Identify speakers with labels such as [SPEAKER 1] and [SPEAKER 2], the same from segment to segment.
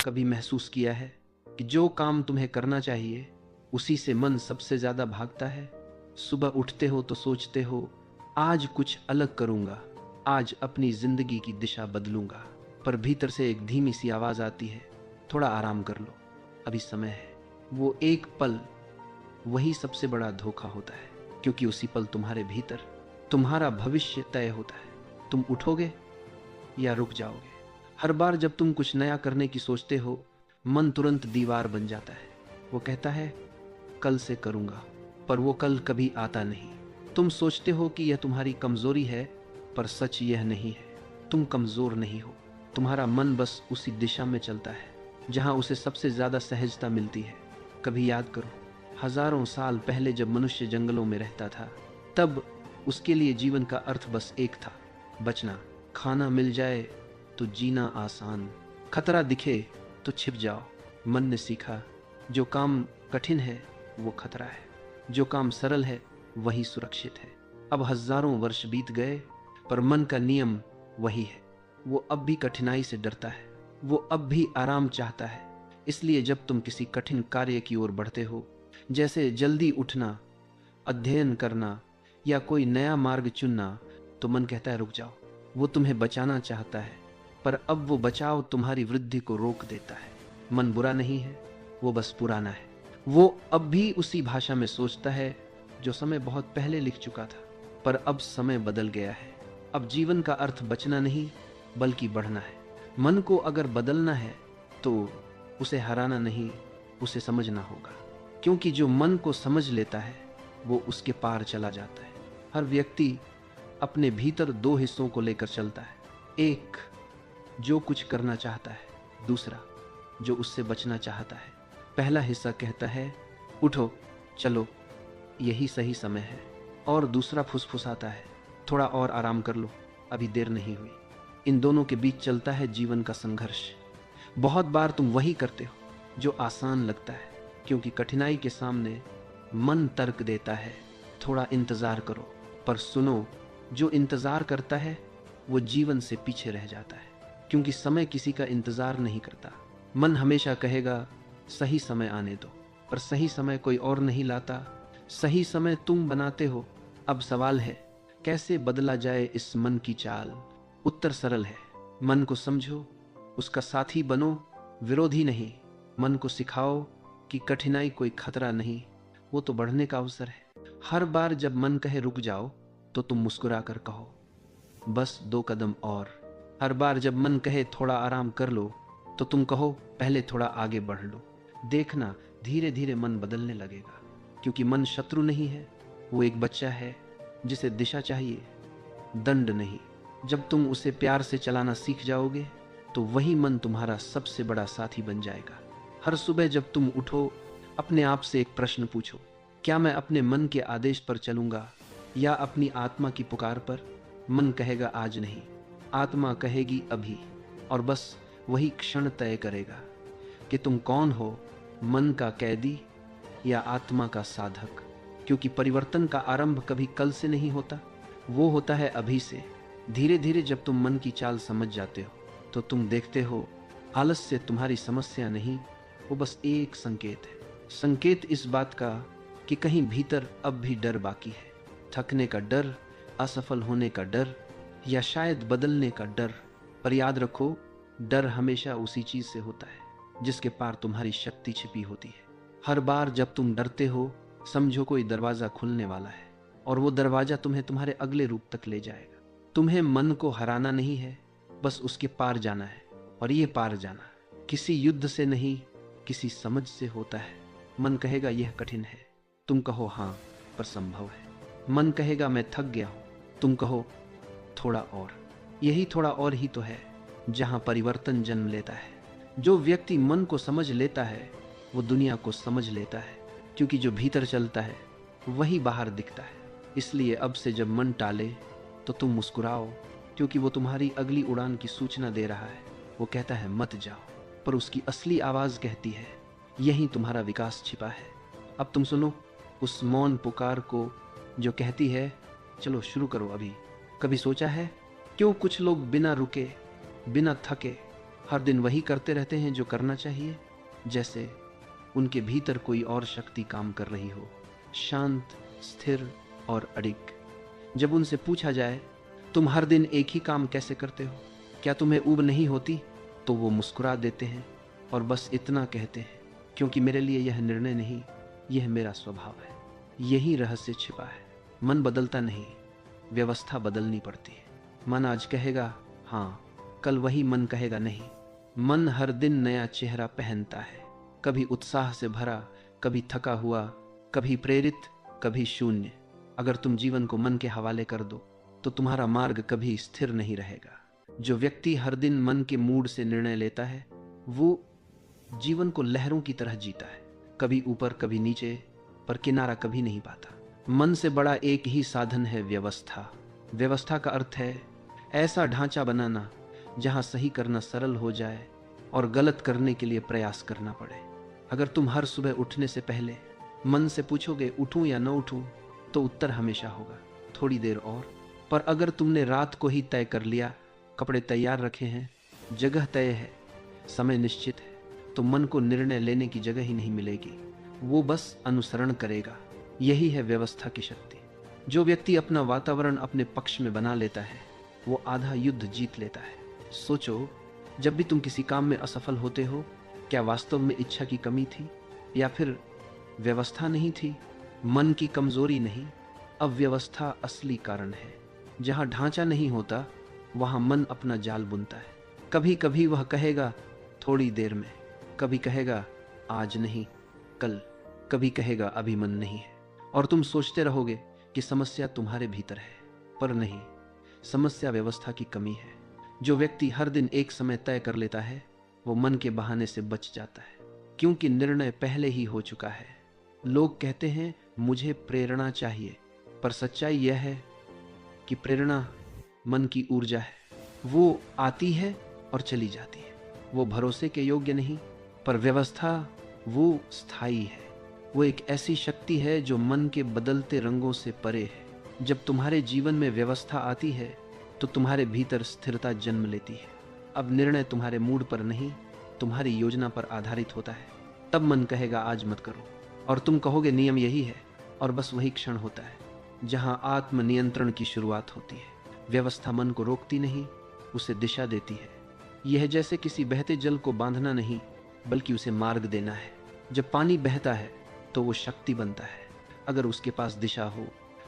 [SPEAKER 1] कभी महसूस किया है कि जो काम तुम्हें करना चाहिए उसी से मन सबसे ज्यादा भागता है? सुबह उठते हो तो सोचते हो आज कुछ अलग करूंगा, आज अपनी जिंदगी की दिशा बदलूंगा, पर भीतर से एक धीमी सी आवाज आती है, थोड़ा आराम कर लो, अभी समय है। वो एक पल वही सबसे बड़ा धोखा होता है, क्योंकि उसी पल तुम्हारे भीतर तुम्हारा भविष्य तय होता है। तुम उठोगे या रुक जाओगे। हर बार जब तुम कुछ नया करने की सोचते हो, मन तुरंत दीवार बन जाता है। वो कहता है कल से करूंगा, पर वो कल कभी आता नहीं। तुम सोचते हो कि यह तुम्हारी कमजोरी है, पर सच यह नहीं है। तुम कमजोर नहीं हो, तुम्हारा मन बस उसी दिशा में चलता है जहां उसे सबसे ज्यादा सहजता मिलती है। कभी याद करो, हजारों साल पहले जब मनुष्य जंगलों में रहता था, तब उसके लिए जीवन का अर्थ बस एक था, बचना। खाना मिल जाए तो जीना आसान, खतरा दिखे तो छिप जाओ। मन ने सीखा जो काम कठिन है वो खतरा है, जो काम सरल है वही सुरक्षित है। अब हजारों वर्ष बीत गए, पर मन का नियम वही है। वो अब भी कठिनाई से डरता है, वो अब भी आराम चाहता है। इसलिए जब तुम किसी कठिन कार्य की ओर बढ़ते हो, जैसे जल्दी उठना, अध्ययन करना या कोई नया मार्ग चुनना, तो मन कहता है रुक जाओ। वो तुम्हें बचाना चाहता है, पर अब वो बचाव तुम्हारी वृद्धि को रोक देता है। मन बुरा नहीं है, वो बस पुराना है। वो अब भी उसी भाषा में सोचता है जो समय बहुत पहले लिख चुका था, पर अब समय बदल गया है। अब जीवन का अर्थ बचना नहीं बल्कि बढ़ना है। मन को अगर बदलना है तो उसे हराना नहीं, उसे समझना होगा, क्योंकि जो मन को समझ लेता है वो उसके पार चला जाता है। हर व्यक्ति अपने भीतर दो हिस्सों को लेकर चलता है, एक जो कुछ करना चाहता है, दूसरा जो उससे बचना चाहता है। पहला हिस्सा कहता है उठो, चलो, यही सही समय है, और दूसरा फुसफुसाता है थोड़ा और आराम कर लो, अभी देर नहीं हुई। इन दोनों के बीच चलता है जीवन का संघर्ष। बहुत बार तुम वही करते हो जो आसान लगता है, क्योंकि कठिनाई के सामने मन तर्क देता है थोड़ा इंतजार करो, पर सुनो, जो इंतजार करता है वो जीवन से पीछे रह जाता है, क्योंकि समय किसी का इंतजार नहीं करता। मन हमेशा कहेगा सही समय आने दो, पर सही समय कोई और नहीं लाता, सही समय तुम बनाते हो। अब सवाल है कैसे बदला जाए इस मन की चाल। उत्तर सरल है, मन को समझो, उसका साथी बनो, विरोधी नहीं। मन को सिखाओ कि कठिनाई कोई खतरा नहीं, वो तो बढ़ने का अवसर है। हर बार जब मन कहे रुक जाओ तो तुम मुस्कुरा कर कहो बस 2 कदम और। हर बार जब मन कहे थोड़ा आराम कर लो तो तुम कहो पहले थोड़ा आगे बढ़ लो। देखना, धीरे धीरे मन बदलने लगेगा, क्योंकि मन शत्रु नहीं है, वो एक बच्चा है जिसे दिशा चाहिए, दंड नहीं। जब तुम उसे प्यार से चलाना सीख जाओगे तो वही मन तुम्हारा सबसे बड़ा साथी बन जाएगा। हर सुबह जब तुम उठो, अपने आप से एक प्रश्न पूछो, क्या मैं अपने मन के आदेश पर चलूंगा या अपनी आत्मा की पुकार पर? मन कहेगा आज नहीं, आत्मा कहेगी अभी, और बस वही क्षण तय करेगा कि तुम कौन हो, मन का कैदी या आत्मा का साधक। क्योंकि परिवर्तन का आरंभ कभी कल से नहीं होता, वो होता है अभी से। धीरे धीरे जब तुम मन की चाल समझ जाते हो तो तुम देखते हो आलस्य तुम्हारी समस्या नहीं, वो बस एक संकेत है। संकेत इस बात का कि कहीं भीतर अब भी डर बाकी है, थकने का डर, असफल होने का डर, या शायद बदलने का डर। पर याद रखो, डर हमेशा उसी चीज से होता है जिसके पार तुम्हारी शक्ति छिपी होती है। हर बार जब तुम डरते हो, समझो कोई दरवाजा खुलने वाला है, और वो दरवाजा तुम्हें तुम्हारे अगले रूप तक ले जाएगा। तुम्हें मन को हराना नहीं है, बस उसके पार जाना है। और ये पार जाना किसी युद्ध से नहीं, किसी समझ से होता है। मन कहेगा यह कठिन है, तुम कहो हाँ पर संभव है। मन कहेगा मैं थक गया हूं, तुम कहो थोड़ा और। यही थोड़ा और ही तो है जहां परिवर्तन जन्म लेता है। जो व्यक्ति मन को समझ लेता है वो दुनिया को समझ लेता है, क्योंकि जो भीतर चलता है वही बाहर दिखता है। इसलिए अब से जब मन टाले तो तुम मुस्कुराओ, क्योंकि वो तुम्हारी अगली उड़ान की सूचना दे रहा है। वो कहता है मत जाओ, पर उसकी असली आवाज कहती है यही तुम्हारा विकास छिपा है। अब तुम सुनो उस मौन पुकार को जो कहती है चलो शुरू करो अभी। कभी सोचा है क्यों कुछ लोग बिना रुके, बिना थके, हर दिन वही करते रहते हैं जो करना चाहिए, जैसे उनके भीतर कोई और शक्ति काम कर रही हो, शांत, स्थिर और अडिग। जब उनसे पूछा जाए, तुम हर दिन एक ही काम कैसे करते हो, क्या तुम्हें ऊब नहीं होती, तो वो मुस्कुरा देते हैं और बस इतना कहते हैं, क्योंकि मेरे लिए यह निर्णय नहीं, यह मेरा स्वभाव है। यही रहस्य छिपा है। मन बदलता नहीं, व्यवस्था बदलनी पड़ती है। मन आज कहेगा हाँ, कल वही मन कहेगा नहीं। मन हर दिन नया चेहरा पहनता है, कभी उत्साह से भरा, कभी थका हुआ, कभी प्रेरित, कभी शून्य। अगर तुम जीवन को मन के हवाले कर दो तो तुम्हारा मार्ग कभी स्थिर नहीं रहेगा। जो व्यक्ति हर दिन मन के मूड से निर्णय लेता है, वो जीवन को लहरों की तरह जीता है, कभी ऊपर कभी नीचे, पर किनारा कभी नहीं पाता। मन से बड़ा एक ही साधन है, व्यवस्था। व्यवस्था का अर्थ है ऐसा ढांचा बनाना जहां सही करना सरल हो जाए और गलत करने के लिए प्रयास करना पड़े। अगर तुम हर सुबह उठने से पहले मन से पूछोगे उठूं या न उठूं, तो उत्तर हमेशा होगा थोड़ी देर और। पर अगर तुमने रात को ही तय कर लिया, कपड़े तैयार रखे हैं, जगह तय है, समय निश्चित है, तो मन को निर्णय लेने की जगह ही नहीं मिलेगी, वो बस अनुसरण करेगा। यही है व्यवस्था की शक्ति। जो व्यक्ति अपना वातावरण अपने पक्ष में बना लेता है, वो आधा युद्ध जीत लेता है। सोचो, जब भी तुम किसी काम में असफल होते हो, क्या वास्तव में इच्छा की कमी थी या फिर व्यवस्था नहीं थी? मन की कमजोरी नहीं, अव्यवस्था असली कारण है। जहां ढांचा नहीं होता, वहां मन अपना जाल बुनता है। कभी कभी वह कहेगा थोड़ी देर में, कभी कहेगा आज नहीं कल, कभी कहेगा अभी मन नहीं है, और तुम सोचते रहोगे कि समस्या तुम्हारे भीतर है, पर नहीं, समस्या व्यवस्था की कमी है। जो व्यक्ति हर दिन एक समय तय कर लेता है, वो मन के बहाने से बच जाता है, क्योंकि निर्णय पहले ही हो चुका है। लोग कहते हैं मुझे प्रेरणा चाहिए, पर सच्चाई यह है कि प्रेरणा मन की ऊर्जा है। वो आती है और चली जाती है, वो भरोसे के योग्य नहीं। पर व्यवस्था वो स्थायी है, वो एक ऐसी शक्ति है जो मन के बदलते रंगों से परे है। जब तुम्हारे जीवन में व्यवस्था आती है, तो तुम्हारे भीतर स्थिरता जन्म लेती है। अब निर्णय तुम्हारे मूड पर नहीं, तुम्हारी योजना पर आधारित होता है। तब मन कहेगा आज मत करो, और तुम कहोगे नियम यही है, और बस वही क्षण होता है जहां आत्म नियंत्रण की शुरुआत होती है। व्यवस्था मन को रोकती नहीं, उसे दिशा देती है। यह जैसे किसी बहते जल को बांधना नहीं, बल्कि उसे मार्ग देना है। जब पानी बहता है तो वो शक्ति बनता है, अगर उसके पास दिशा हो,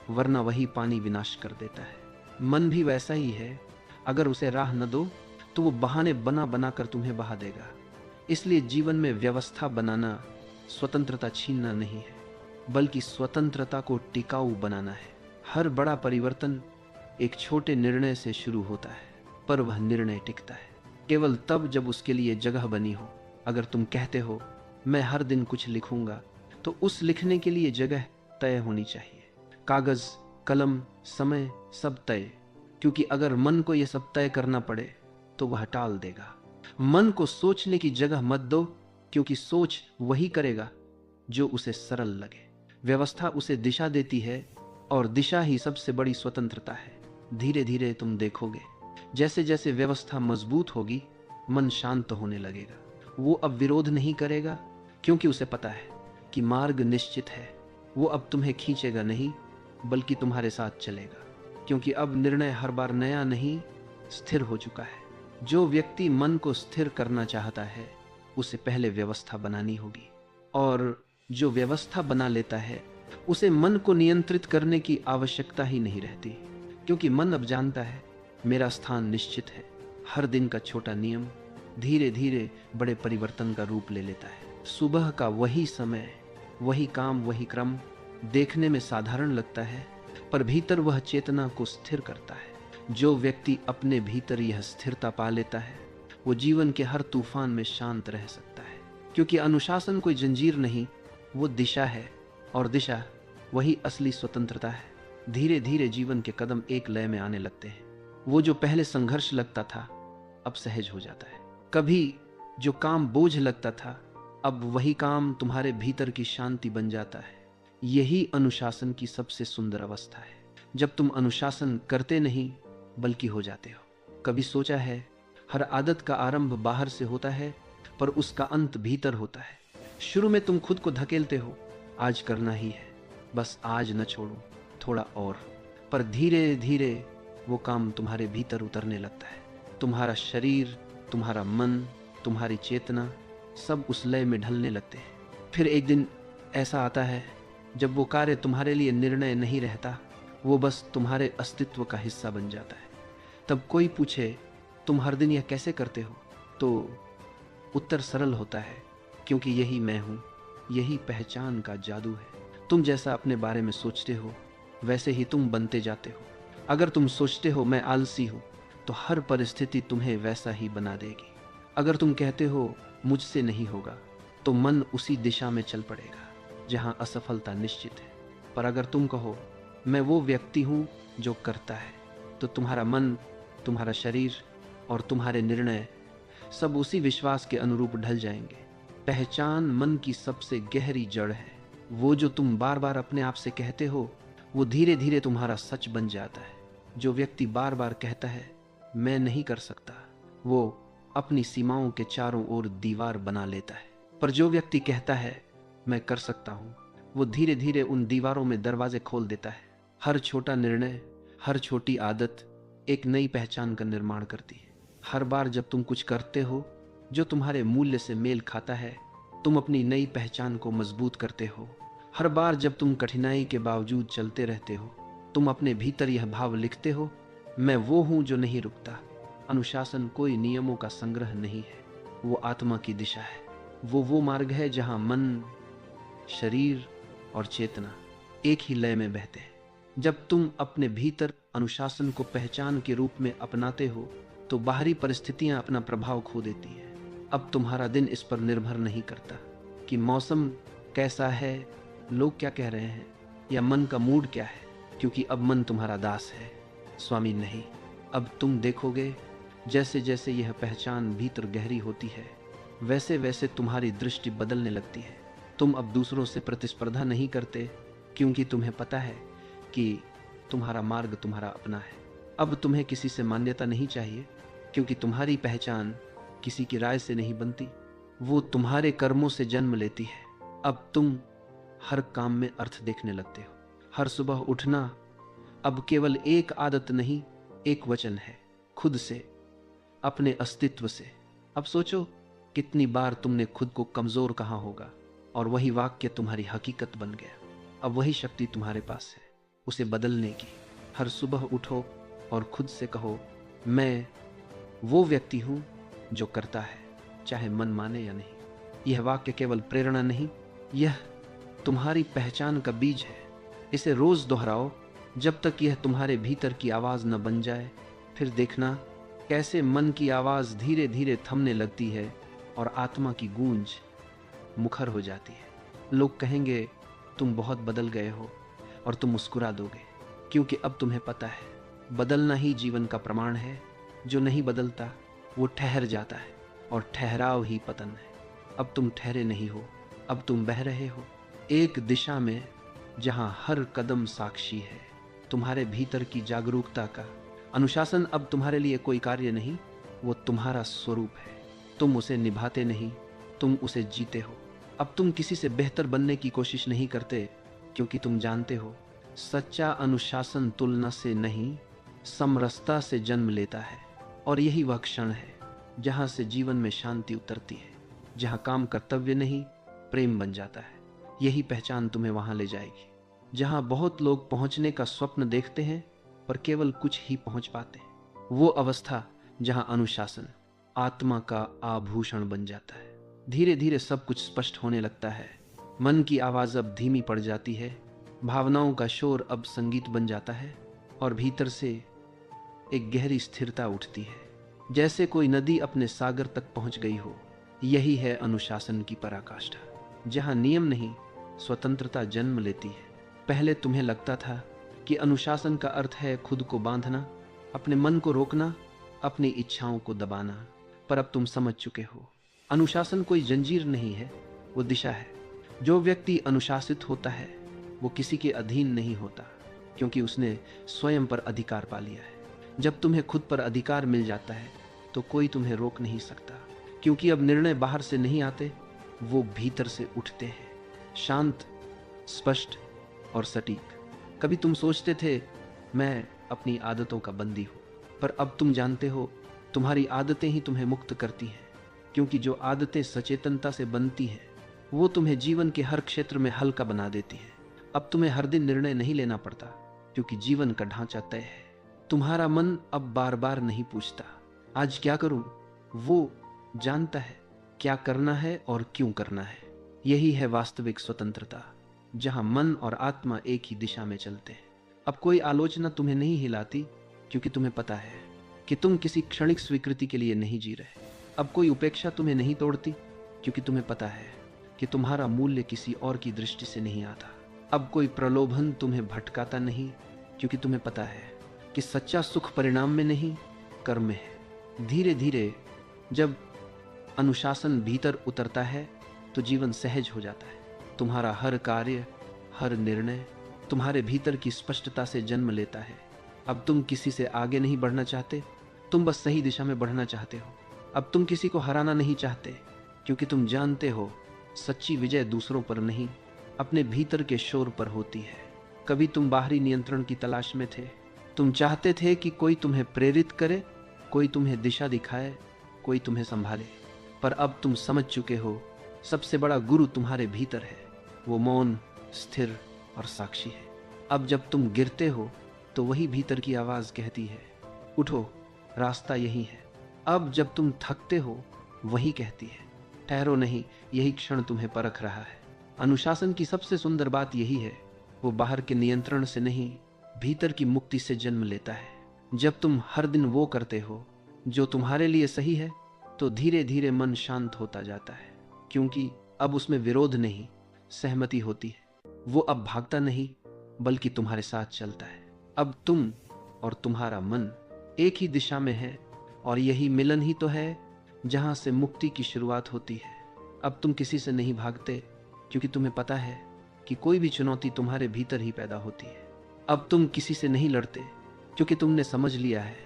[SPEAKER 1] वरना वही पानी विनाश कर देता है। मन भी वैसा ही है, अगर उसे राह न दो तो वो बहाने बना बना कर तुम्हें बहा देगा। इसलिए जीवन में व्यवस्था बनाना स्वतंत्रता छीनना नहीं है, बल्कि स्वतंत्रता को टिकाऊ बनाना है। हर बड़ा परिवर्तन एक छोटे निर्णय से शुरू होता है, पर वह निर्णय टिकता है केवल तब जब उसके लिए जगह बनी हो। अगर तुम कहते हो मैं हर दिन कुछ लिखूंगा, तो उस लिखने के लिए जगह तय होनी चाहिए, कागज, कलम, समय, सब तय। क्योंकि अगर मन को यह सब तय करना पड़े तो वह टाल देगा। मन को सोचने की जगह मत दो, क्योंकि सोच वही करेगा जो उसे सरल लगे। व्यवस्था उसे दिशा देती है, और दिशा ही सबसे बड़ी स्वतंत्रता है। धीरे धीरे तुम देखोगे, जैसे जैसे व्यवस्था मजबूत होगी, मन शांत होने लगेगा। वो अब विरोध नहीं करेगा, क्योंकि उसे पता है कि मार्ग निश्चित है। वो अब तुम्हें खींचेगा नहीं, बल्कि तुम्हारे साथ चलेगा, क्योंकि अब निर्णय हर बार नया नहीं, स्थिर हो चुका है। जो व्यक्ति मन को स्थिर करना चाहता है, उसे पहले व्यवस्था बनानी होगी, और जो व्यवस्था बना लेता है, उसे मन को नियंत्रित करने की आवश्यकता ही नहीं रहती, क्योंकि मन अब जानता है मेरा स्थान निश्चित है। हर दिन का छोटा नियम धीरे धीरे बड़े परिवर्तन का रूप ले लेता है। सुबह का वही समय, वही काम, वही क्रम देखने में साधारण लगता है, पर भीतर वह चेतना को स्थिर करता है। जो व्यक्ति अपने भीतर यह स्थिरता पा लेता है, वो जीवन के हर तूफान में शांत रह सकता है, क्योंकि अनुशासन कोई जंजीर नहीं, वो दिशा है, और दिशा वही असली स्वतंत्रता है। धीरे धीरे जीवन के कदम एक लय में आने लगते हैं। वो जो पहले संघर्ष लगता था, अब सहज हो जाता है। कभी जो काम बोझ लगता था, अब वही काम तुम्हारे भीतर की शांति बन जाता है। यही अनुशासन की सबसे सुंदर अवस्था है, जब तुम अनुशासन करते नहीं बल्कि हो जाते हो। कभी सोचा है हर आदत का आरंभ बाहर से होता है, पर उसका अंत भीतर होता है। शुरू में तुम खुद को धकेलते हो, आज करना ही है, बस आज न छोड़ो, थोड़ा और। पर धीरे धीरे वो काम तुम्हारे भीतर उतरने लगता है। तुम्हारा शरीर, तुम्हारा मन, तुम्हारी चेतना सब उस लय में ढलने लगते हैं। फिर एक दिन ऐसा आता है जब वो कार्य तुम्हारे लिए निर्णय नहीं रहता, वो बस तुम्हारे अस्तित्व का हिस्सा बन जाता है। तब कोई पूछे तुम हर दिन यह कैसे करते हो, तो उत्तर सरल होता है, क्योंकि यही मैं हूँ, यही पहचान का जादू है। तुम जैसा अपने बारे में सोचते हो वैसे ही तुम बनते जाते हो। अगर तुम सोचते हो मैं आलसी हूँ, तो हर परिस्थिति तुम्हें वैसा ही बना देगी। अगर तुम कहते हो मुझसे नहीं होगा, तो मन उसी दिशा में चल पड़ेगा जहाँ असफलता निश्चित है। पर अगर तुम कहो मैं वो व्यक्ति हूँ जो करता है, तो तुम्हारा मन, तुम्हारा शरीर और तुम्हारे निर्णय सब उसी विश्वास के अनुरूप ढल जाएंगे। पहचान मन की सबसे गहरी जड़ है। वो जो तुम बार बार अपने आप से कहते हो, वो धीरे धीरे तुम्हारा सच बन जाता है। जो व्यक्ति बार बार कहता है मैं नहीं कर सकता, वो अपनी सीमाओं के चारों ओर दीवार बना लेता है। पर जो व्यक्ति कहता है मैं कर सकता हूँ, वो धीरे धीरे उन दीवारों में दरवाजे खोल देता है। हर छोटा निर्णय, हर छोटी आदत एक नई पहचान का निर्माण करती है। हर बार जब तुम कुछ करते हो जो तुम्हारे मूल्य से मेल खाता है, तुम अपनी नई पहचान को मजबूत करते हो। हर बार जब तुम कठिनाई के बावजूद चलते रहते हो, तुम अपने भीतर यह भाव लिखते हो, मैं वो हूं जो नहीं रुकता। अनुशासन कोई नियमों का संग्रह नहीं है, वो आत्मा की दिशा है। वो मार्ग है जहां मन, शरीर और चेतना एक ही लय में बहते हैं। जब तुम अपने भीतर अनुशासन को पहचान के रूप में अपनाते हो, तो बाहरी परिस्थितियां अपना प्रभाव खो देती हैं। अब तुम्हारा दिन इस पर निर्भर नहीं करता कि मौसम कैसा है, लोग क्या कह रहे हैं, या मन का मूड क्या है, क्योंकि अब मन तुम्हारा दास है, स्वामी नहीं। अब तुम देखोगे जैसे जैसे यह पहचान भीतर गहरी होती है, वैसे वैसे तुम्हारी दृष्टि बदलने लगती है। तुम अब दूसरों से प्रतिस्पर्धा नहीं करते, क्योंकि तुम्हें पता है कि तुम्हारा मार्ग तुम्हारा अपना है। अब तुम्हें किसी से मान्यता नहीं चाहिए, क्योंकि तुम्हारी पहचान किसी की राय से नहीं बनती, वो तुम्हारे कर्मों से जन्म लेती है। अब तुम हर काम में अर्थ देखने लगते हो। हर सुबह उठना अब केवल एक आदत नहीं, एक वचन है, खुद से, अपने अस्तित्व से। अब सोचो कितनी बार तुमने खुद को कमजोर कहा होगा, और वही वाक्य तुम्हारी हकीकत बन गया। अब वही शक्ति तुम्हारे पास है उसे बदलने की। हर सुबह उठो और खुद से कहो मैं वो व्यक्ति हूं जो करता है, चाहे मन माने या नहीं। यह वाक्य केवल प्रेरणा नहीं, यह तुम्हारी पहचान का बीज है। इसे रोज दोहराओ जब तक यह तुम्हारे भीतर की आवाज न बन जाए। फिर देखना कैसे मन की आवाज धीरे धीरे थमने लगती है और आत्मा की गूंज मुखर हो जाती है। लोग कहेंगे तुम बहुत बदल गए हो, और तुम मुस्कुरा दोगे, क्योंकि अब तुम्हें पता है बदलना ही जीवन का प्रमाण है। जो नहीं बदलता वो ठहर जाता है, और ठहराव ही पतन है। अब तुम ठहरे नहीं हो, अब तुम बह रहे हो एक दिशा में जहां हर कदम साक्षी है तुम्हारे भीतर की जागरूकता का। अनुशासन अब तुम्हारे लिए कोई कार्य नहीं, वो तुम्हारा स्वरूप है। तुम उसे निभाते नहीं, तुम उसे जीते हो। अब तुम किसी से बेहतर बनने की कोशिश नहीं करते, क्योंकि तुम जानते हो सच्चा अनुशासन तुलना से नहीं, समरसता से जन्म लेता है। और यही वह क्षण है जहां से जीवन में शांति उतरती है, जहां काम कर्तव्य नहीं प्रेम बन जाता है। यही पहचान तुम्हें वहां ले जाएगी जहां बहुत लोग पहुंचने का स्वप्न देखते हैं, पर केवल कुछ ही पहुंच पाते हैं। वो अवस्था जहां अनुशासन आत्मा का आभूषण बन जाता है। धीरे धीरे सब कुछ स्पष्ट होने लगता है। मन की आवाज अब धीमी पड़ जाती है, भावनाओं का शोर अब संगीत बन जाता है, और भीतर से एक गहरी स्थिरता उठती है, जैसे कोई नदी अपने सागर तक पहुंच गई हो। यही है अनुशासन की पराकाष्ठा, जहां नियम नहीं स्वतंत्रता जन्म लेती है। पहले तुम्हें लगता था कि अनुशासन का अर्थ है खुद को बांधना, अपने मन को रोकना, अपनी इच्छाओं को दबाना, पर अब तुम समझ चुके हो अनुशासन कोई जंजीर नहीं है, वो दिशा है। जो व्यक्ति अनुशासित होता है वो किसी के अधीन नहीं होता, क्योंकि उसने स्वयं पर अधिकार पा लिया है। जब तुम्हें खुद पर अधिकार मिल जाता है, तो कोई तुम्हें रोक नहीं सकता, क्योंकि अब निर्णय बाहर से नहीं आते, वो भीतर से उठते हैं, शांत, स्पष्ट और सटीक। कभी तुम सोचते थे मैं अपनी आदतों का बंदी हूं, पर अब तुम जानते हो तुम्हारी आदतें ही तुम्हें मुक्त करती हैं, क्योंकि जो आदतें सचेतनता से बनती हैं वो तुम्हें जीवन के हर क्षेत्र में हल्का बना देती हैं। अब तुम्हें हर दिन निर्णय नहीं लेना पड़ता, क्योंकि जीवन का ढांचा तय है। तुम्हारा मन अब बार बार नहीं पूछता आज क्या करूं, वो जानता है क्या करना है और क्यों करना है। यही है वास्तविक स्वतंत्रता, जहां मन और आत्मा एक ही दिशा में चलते हैं। अब कोई आलोचना तुम्हें नहीं हिलाती, क्योंकि तुम्हें पता है कि तुम किसी क्षणिक स्वीकृति के लिए नहीं जी रहे। अब कोई उपेक्षा तुम्हें नहीं तोड़ती, क्योंकि तुम्हें पता है कि तुम्हारा मूल्य किसी और की दृष्टि से नहीं आता। अब कोई प्रलोभन तुम्हें भटकाता नहीं, क्योंकि तुम्हें पता है कि सच्चा सुख परिणाम में नहीं, कर्म में है। धीरे धीरे जब अनुशासन भीतर उतरता है तो जीवन सहज हो जाता है। तुम्हारा हर कार्य, हर निर्णय तुम्हारे भीतर की स्पष्टता से जन्म लेता है। अब तुम किसी से आगे नहीं बढ़ना चाहते, तुम बस सही दिशा में बढ़ना चाहते हो। अब तुम किसी को हराना नहीं चाहते, क्योंकि तुम जानते हो सच्ची विजय दूसरों पर नहीं, अपने भीतर के शोर पर होती है। कभी तुम बाहरी नियंत्रण की तलाश में थे, तुम चाहते थे कि कोई तुम्हें प्रेरित करे, कोई तुम्हें दिशा दिखाए, कोई तुम्हें संभाले। पर अब तुम समझ चुके हो सबसे बड़ा गुरु तुम्हारे भीतर है। वो मौन, स्थिर और साक्षी है। अब जब तुम गिरते हो तो वही भीतर की आवाज कहती है, उठो, रास्ता यही है। अब जब तुम थकते हो वही कहती है, ठहरो नहीं, यही क्षण तुम्हें परख रहा है। अनुशासन की सबसे सुंदर बात यही है, वो बाहर के नियंत्रण से नहीं, भीतर की मुक्ति से जन्म लेता है। जब तुम हर दिन वो करते हो जो तुम्हारे लिए सही है, तो धीरे धीरे मन शांत होता जाता है, क्योंकि अब उसमें विरोध नहीं, सहमति होती है। वो अब भागता नहीं, बल्कि तुम्हारे साथ चलता है। अब तुम और तुम्हारा मन एक ही दिशा में है, और यही मिलन ही तो है जहां से मुक्ति की शुरुआत होती है। अब तुम किसी से नहीं भागते, क्योंकि तुम्हें पता है कि कोई भी चुनौती तुम्हारे भीतर ही पैदा होती है। अब तुम किसी से नहीं लड़ते, क्योंकि तुमने समझ लिया है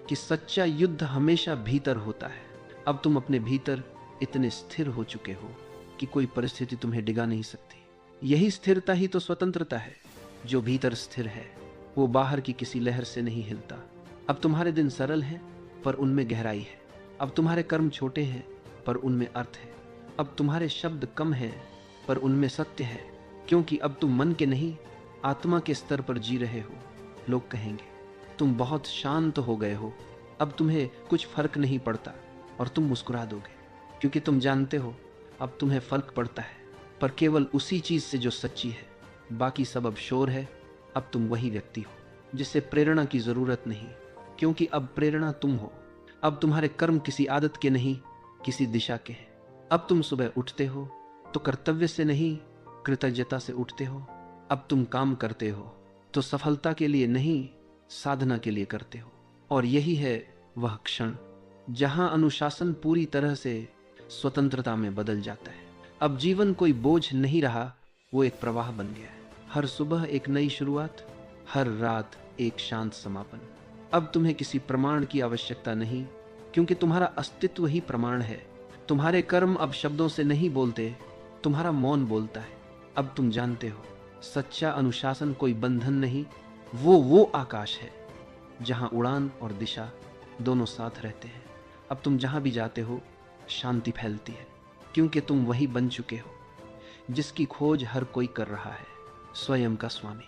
[SPEAKER 1] कि सच्चा युद्ध हमेशा भीतर होता है। अब तुम अपने भीतर इतने स्थिर हो चुके हो कि कोई परिस्थिति तुम्हें डिगा नहीं सकती। यही स्थिरता ही तो स्वतंत्रता है। जो भीतर स्थिर है वो बाहर की किसी लहर से नहीं हिलता। अब तुम्हारे दिन सरल हैं, पर उनमें गहराई है। अब तुम्हारे कर्म छोटे हैं, पर उनमें अर्थ है। अब तुम्हारे शब्द कम हैं, पर उनमें सत्य है, क्योंकि अब तुम मन के नहीं, आत्मा के स्तर पर जी रहे हो। लोग कहेंगे तुम बहुत शांत हो गए हो, अब तुम्हें कुछ फर्क नहीं पड़ता, और तुम मुस्कुरा दोगे, क्योंकि तुम जानते हो अब तुम्हें फर्क पड़ता है, पर केवल उसी चीज से जो सच्ची है। बाकी सब अब शोर है। अब तुम वही व्यक्ति हो जिसे प्रेरणा की जरूरत नहीं, क्योंकि अब प्रेरणा तुम हो। अब तुम्हारे कर्म किसी आदत के नहीं, किसी दिशा के हैं। अब तुम सुबह उठते हो तो कर्तव्य से नहीं, कृतज्ञता से उठते हो। अब तुम काम करते हो तो सफलता के लिए नहीं, साधना के लिए करते हो। और यही है वह क्षण जहां अनुशासन पूरी तरह से स्वतंत्रता में बदल जाता है। अब जीवन कोई बोझ नहीं रहा, वो एक प्रवाह बन गया है। हर सुबह एक नई शुरुआत, हर रात एक शांत समापन। अब तुम्हें किसी प्रमाण की आवश्यकता नहीं, क्योंकि तुम्हारा अस्तित्व ही प्रमाण है। तुम्हारे कर्म अब शब्दों से नहीं बोलते, तुम्हारा मौन बोलता है। अब तुम जानते हो सच्चा अनुशासन कोई बंधन नहीं, वो आकाश है जहां उड़ान और दिशा दोनों साथ रहते हैं। अब तुम जहां भी जाते हो शांति फैलती है, क्योंकि तुम वही बन चुके हो जिसकी खोज हर कोई कर रहा है, स्वयं का स्वामी।